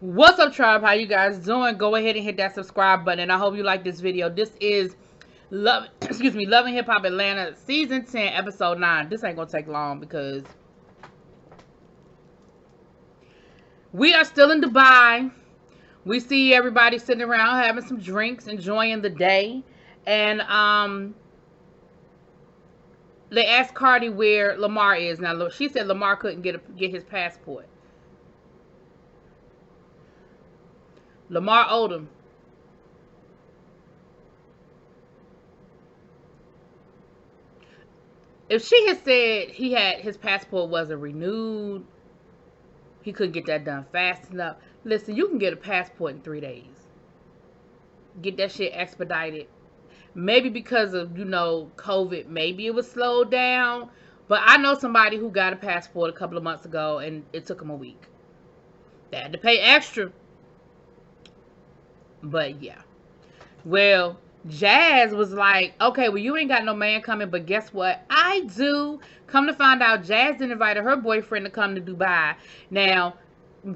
What's up, tribe? How you guys doing? Go ahead and hit that subscribe button. And I hope you like this video. This is Love and Hip Hop Atlanta Season 10, Episode 9. This ain't gonna take long because we are still in Dubai. We see everybody sitting around having some drinks, enjoying the day. And they asked Cardi where Lamar is. Now, she said Lamar couldn't get his passport. Lamar Odom. If she had said his passport wasn't renewed, he couldn't get that done fast enough. Listen, you can get a passport in 3 days. Get that shit expedited. Maybe because of, COVID, maybe it was slowed down. But I know somebody who got a passport a couple of months ago and it took them a week. They had to pay extra. But yeah. Well, Jazz was like, okay, well, you ain't got no man coming, but guess what? I do. Come to find out, Jazz invited her boyfriend to come to Dubai. Now,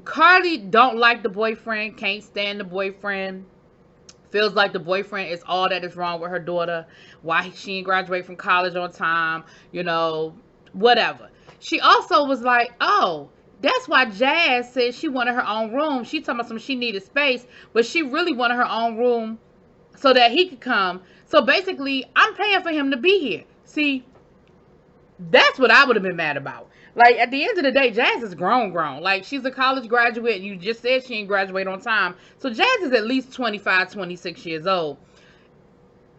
Cardi don't like the boyfriend, can't stand the boyfriend. Feels like the boyfriend is all that is wrong with her daughter. Why she didn't graduate from college on time, whatever. She also was like, oh, that's why Jazz said she wanted her own room. She talking about she needed space, but she really wanted her own room so that he could come. So basically, I'm paying for him to be here. See, that's what I would have been mad about. Like, at the end of the day, Jazz is grown. Like, she's a college graduate. And you just said she didn't graduate on time. So Jazz is at least 25, 26 years old.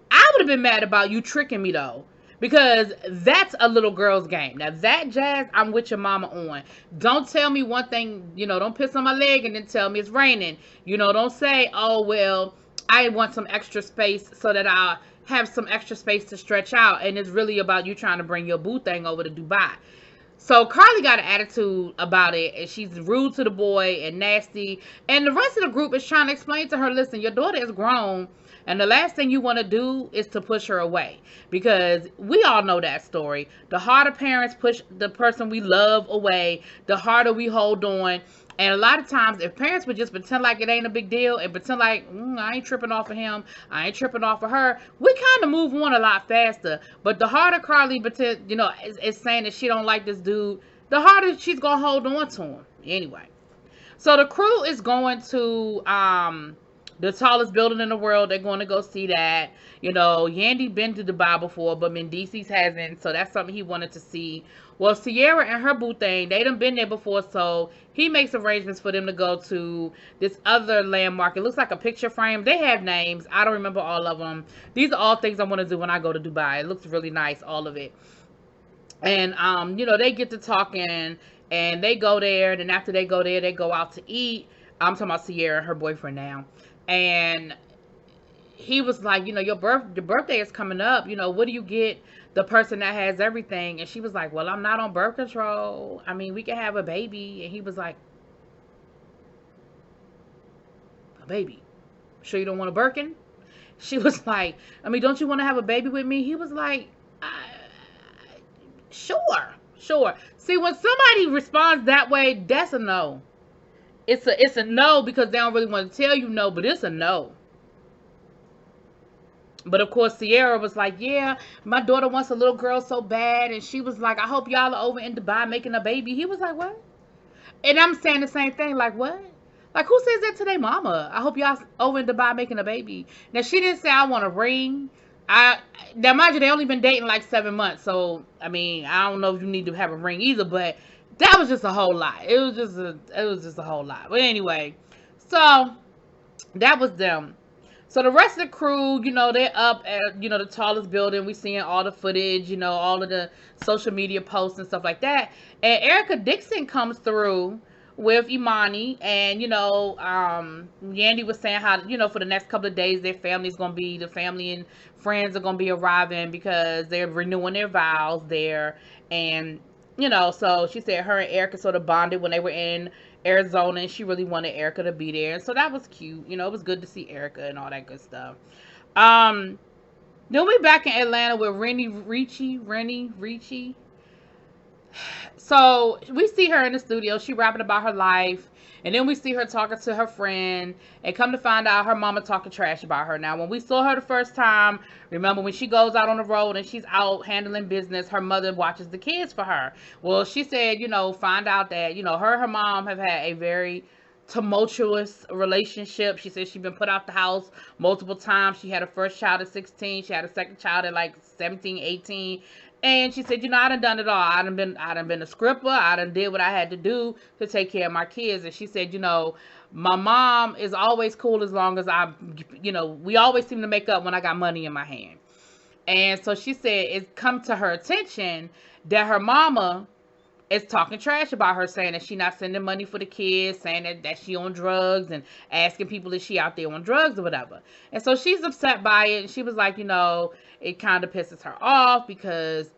I would have been mad about you tricking me, though. Because that's a little girl's game. Now, that, Jazz, I'm with your mama on. Don't tell me one thing, don't piss on my leg and then tell me it's raining. Don't say, oh, well, I want some extra space so that I'll have some extra space to stretch out. And it's really about you trying to bring your boo thing over to Dubai. So Carly got an attitude about it, and she's rude to the boy and nasty. And the rest of the group is trying to explain to her, listen, your daughter is grown, and the last thing you want to do is to push her away. Because we all know that story. The harder parents push the person we love away, the harder we hold on. And a lot of times, if parents would just pretend like it ain't a big deal and pretend like, I ain't tripping off of him, I ain't tripping off of her, we kind of move on a lot faster. But the harder Carly pretend, is saying that she don't like this dude, the harder she's going to hold on to him. Anyway. So the crew is going to the tallest building in the world. They're going to go see that. Yandy been to Dubai before, but Mendices hasn't. So that's something he wanted to see. Well, Sierra and her boo thing, they done been there before, so he makes arrangements for them to go to this other landmark. It looks like a picture frame. They have names. I don't remember all of them. These are all things I want to do when I go to Dubai. It looks really nice, all of it. And, they get to talking, and they go there. Then after they go there, they go out to eat. I'm talking about Sierra and her boyfriend now. And he was like, your birthday is coming up. What do you get the person that has everything? And she was like, well, I'm not on birth control. I mean, we can have a baby. And he was like, a baby? Sure you don't want a Birkin? She was like, I mean, don't you want to have a baby with me? He was like, sure. See, when somebody responds that way, that's a no. It's a no because they don't really want to tell you no, but it's a no. But of course, Sierra was like, yeah, my daughter wants a little girl so bad. And she was like, I hope y'all are over in Dubai making a baby. He was like, what? And I'm saying the same thing. Like, what? Like, who says that to their mama? I hope y'all over in Dubai making a baby. Now, she didn't say I want a ring. Now, mind you, they only been dating like 7 months. So, I mean, I don't know if you need to have a ring either. But that was just a whole lot. It was just a whole lot. But anyway, so that was them. So the rest of the crew, they're up at, the tallest building. We seeing all the footage, all of the social media posts and stuff like that. And Erica Dixon comes through with Imani. And, Yandy was saying how, for the next couple of days, the family and friends are going to be arriving because they're renewing their vows there. And, so she said her and Erica sort of bonded when they were in Arizona, and she really wanted Erica to be there. And so that was cute. It was good to see Erica and all that good stuff. Then we back in Atlanta with Rennie Ricci. So we see her in the studio. She rapping about her life. And then we see her talking to her friend. And come to find out her mama talking trash about her. Now, when we saw her the first time, remember when she goes out on the road and she's out handling business, her mother watches the kids for her. Well, she said, find out that, her and her mom have had a very tumultuous relationship. She said she's been put out the house multiple times. She had her first child at 16. She had a second child at like 17, 18. And she said, I done it all. I done been a scripper. I done did what I had to do to take care of my kids. And she said, my mom is always cool as long as we always seem to make up when I got money in my hand. And so she said it's come to her attention that her mama is talking trash about her, saying that she not sending money for the kids, saying that she on drugs, and asking people if she out there on drugs or whatever. And so she's upset by it. And she was like, it kind of pisses her off because,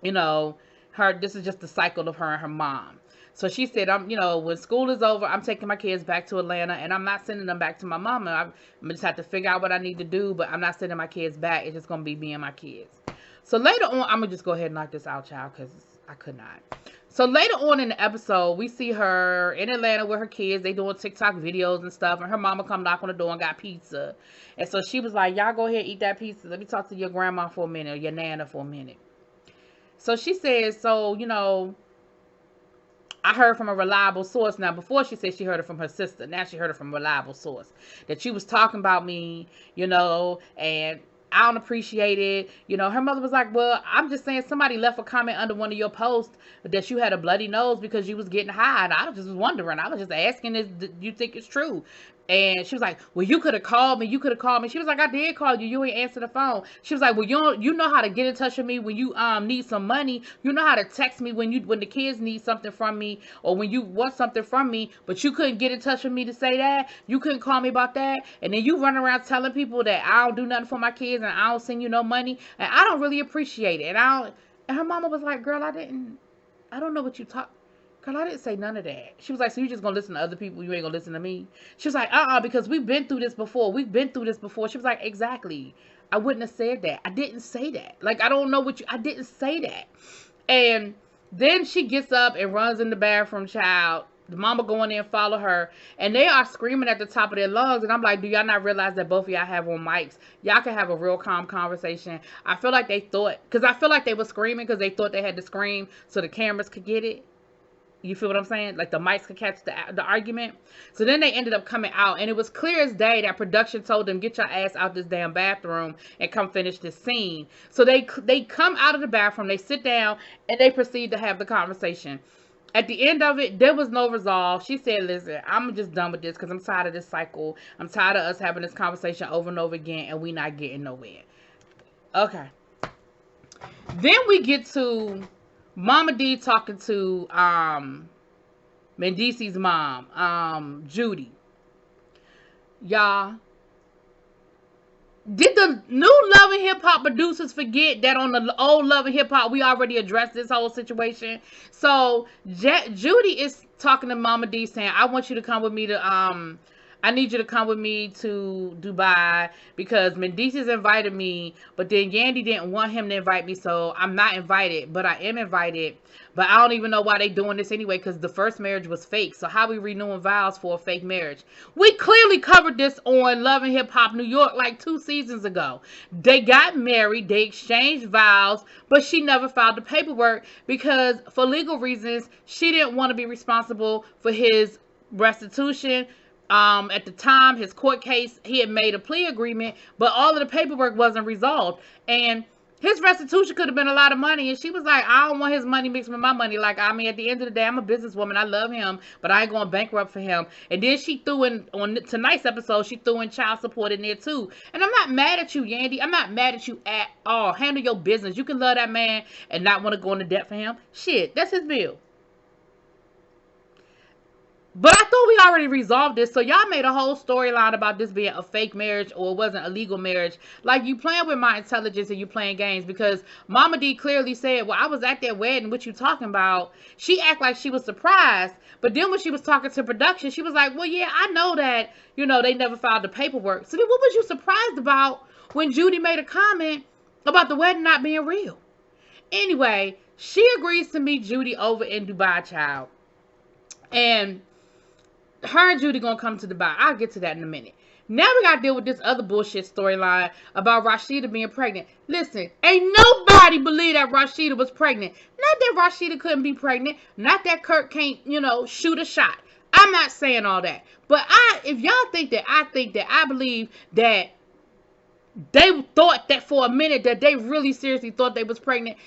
this is just the cycle of her and her mom. So she said, when school is over, I'm taking my kids back to Atlanta, and I'm not sending them back to my mama. I'm just have to figure out what I need to do, but I'm not sending my kids back. It's just going to be me and my kids. So later on, I'm going to just go ahead and knock this out, child, because I could not. So later on in the episode, we see her in Atlanta with her kids. They doing TikTok videos and stuff, and her mama come knock on the door and got pizza. And so she was like, y'all go ahead and eat that pizza. Let me talk to your grandma for a minute, or your nana for a minute. So she says, I heard from a reliable source. Now, before she said she heard it from her sister. Now she heard it from a reliable source. That she was talking about me, and I don't appreciate it. Her mother was like, well, I'm just saying somebody left a comment under one of your posts that you had a bloody nose because you was getting high. And I was just wondering. I was just asking if you think it's true. And she was like, well, you could have called me. You could have called me. She was like, I did call you. You ain't answer the phone. She was like, well, you know how to get in touch with me when you need some money. You know how to text me when the kids need something from me, or when you want something from me, but you couldn't get in touch with me to say that. You couldn't call me about that. And then you run around telling people that I don't do nothing for my kids and I don't send you no money. And I don't really appreciate it. And her mama was like, girl, I don't know what you talk. Girl, I didn't say none of that. She was like, so you just gonna listen to other people? You ain't gonna listen to me? She was like, because we've been through this before. We've been through this before. She was like, exactly. I wouldn't have said that. I didn't say that. Like, I don't know I didn't say that. And then she gets up and runs in the bathroom, child. The mama go in there and follow her. And they are screaming at the top of their lungs. And I'm like, do y'all not realize that both of y'all have on mics? Y'all can have a real calm conversation. I feel like they thought, because I feel like they were screaming because they thought they had to scream so the cameras could get it. You feel what I'm saying? Like the mics could catch the argument. So then they ended up coming out. And it was clear as day that production told them, get your ass out this damn bathroom and come finish this scene. So they come out of the bathroom. They sit down and they proceed to have the conversation. At the end of it, there was no resolve. She said, listen, I'm just done with this because I'm tired of this cycle. I'm tired of us having this conversation over and over again and we not getting nowhere. Okay. Then we get to Mama D talking to Mendice's mom, Judy. Y'all, did the new Love and Hip Hop producers forget that on the old Love and Hip Hop we already addressed this whole situation? So Judy is talking to Mama D saying, I want you to come with me to I need you to come with me to Dubai because Mendice's invited me, but then Yandy didn't want him to invite me, so I'm not invited, but I am invited. But I don't even know why they doing this anyway because the first marriage was fake. So how we renewing vows for a fake marriage? We clearly covered this on Love and Hip Hop New York like 2 seasons ago. They got married, they exchanged vows, but she never filed the paperwork because for legal reasons, she didn't want to be responsible for his restitution. At the time, his court case, he had made a plea agreement, but all of the paperwork wasn't resolved. And his restitution could have been a lot of money. And she was like, I don't want his money mixed with my money. Like, I mean, at the end of the day, I'm a businesswoman. I love him, but I ain't going bankrupt for him. And then she threw in, on tonight's episode, she threw in child support in there too. And I'm not mad at you, Yandy. I'm not mad at you at all. Handle your business. You can love that man and not want to go into debt for him. Shit, that's his bill. But I thought we already resolved this. So y'all made a whole storyline about this being a fake marriage or it wasn't a legal marriage. Like, you playing with my intelligence and you playing games because Mama D clearly said, well, I was at that wedding. What you talking about? She act like she was surprised. But then when she was talking to production, she was like, well, yeah, I know that, you know, they never filed the paperwork. So then what was you surprised about when Judy made a comment about the wedding not being real? Anyway, She agrees to meet Judy over in Dubai, child. And her and Judy gonna come to Dubai. I'll get to that in a minute. Now we gotta deal with this other bullshit storyline about Rashida being pregnant. Listen, ain't nobody believe that Rashida was pregnant. Not that Rashida couldn't be pregnant. Not that Kirk can't, shoot a shot. I'm not saying all that. But if y'all think that I believe that they thought that for a minute that they really seriously thought they was pregnant.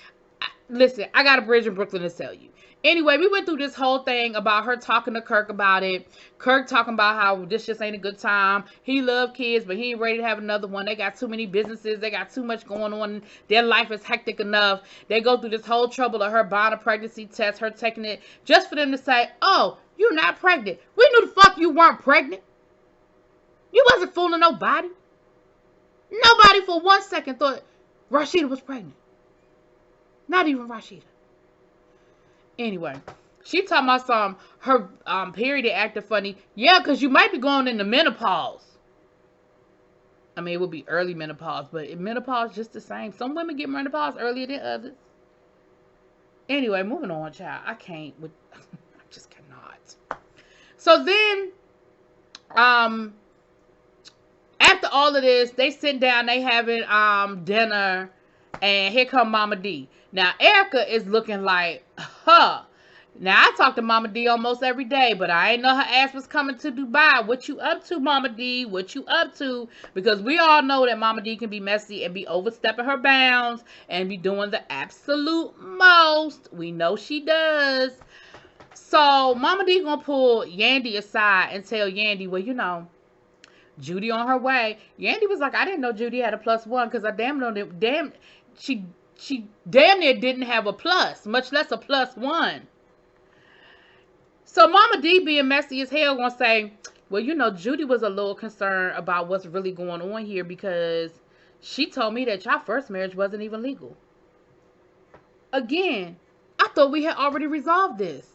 Listen, I got a bridge in Brooklyn to tell you. Anyway, we went through this whole thing about her talking to Kirk about it. Kirk talking about how this just ain't a good time. He love kids, but he ain't ready to have another one. They got too many businesses. They got too much going on. Their life is hectic enough. They go through this whole trouble of her buying a pregnancy test, her taking it, just for them to say, oh, you're not pregnant. We knew the fuck you weren't pregnant. You wasn't fooling nobody. Nobody for 1 second thought Rashida was pregnant. Not even Rashida. Anyway, she talking about her period acting funny. Yeah, because you might be going into menopause. I mean, it would be early menopause, but menopause just the same. Some women get menopause earlier than others. Anyway, moving on, child. I just cannot. So then, after all of this, they sit down, they having dinner, and here come Mama D. Now, Erica is looking like, huh. Now, I talk to Mama D almost every day, but I ain't know her ass was coming to Dubai. What you up to, Mama D? What you up to? Because we all know that Mama D can be messy and be overstepping her bounds and be doing the absolute most. We know she does. So, Mama D gonna pull Yandy aside and tell Yandy, well, Judy on her way. Yandy was like, I didn't know Judy had a +1 because she damn near didn't have a plus, much less a +1. So Mama D being messy as hell gonna say, well, Judy was a little concerned about what's really going on here because she told me that y'all first marriage wasn't even legal. Again, I thought we had already resolved this.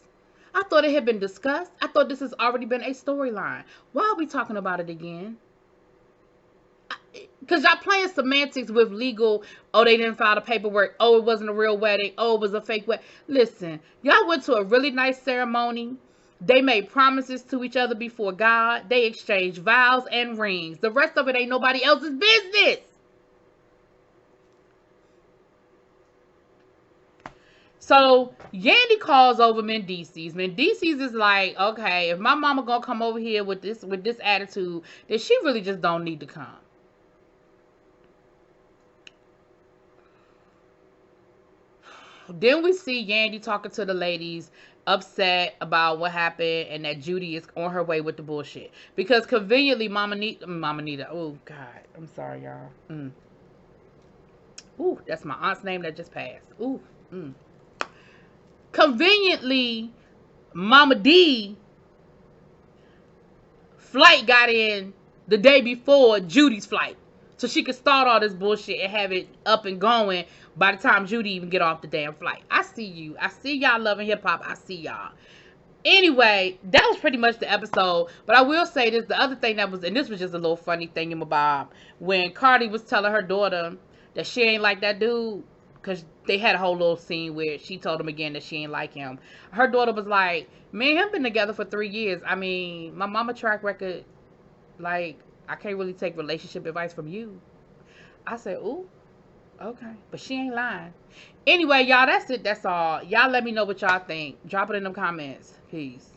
I thought it had been discussed. I thought this has already been a storyline. Why are we talking about it again? Because y'all playing semantics with legal. Oh, they didn't file the paperwork. Oh, it wasn't a real wedding. Oh, it was a fake wedding. Listen, y'all went to a really nice ceremony. They made promises to each other before God. They exchanged vows and rings. The rest of it ain't nobody else's business. So, Yandy calls over Mendices. Mendices is like, okay, if my mama gonna come over here with this attitude, then she really just don't need to come. Then we see Yandy talking to the ladies, upset about what happened and that Judy is on her way with the bullshit. Because conveniently, Mama Nita, oh, God, I'm sorry, y'all. Ooh, that's my aunt's name that just passed. Ooh, Conveniently, Mama D flight got in the day before Judy's flight. So she could start all this bullshit and have it up and going by the time Judy even get off the damn flight. I see you. I see y'all loving hip-hop. I see y'all. Anyway, that was pretty much the episode. But I will say this. The other thing that was, and this was just a little funny thingamabob, when Cardi was telling her daughter that she ain't like that dude, because they had a whole little scene where she told him again that she ain't like him. Her daughter was like, me and him been together for 3 years. I mean, my mama track record, like, I can't really take relationship advice from you. I said, ooh, okay. But she ain't lying. Anyway, y'all, that's it. That's all. Y'all let me know what y'all think. Drop it in the comments. Peace.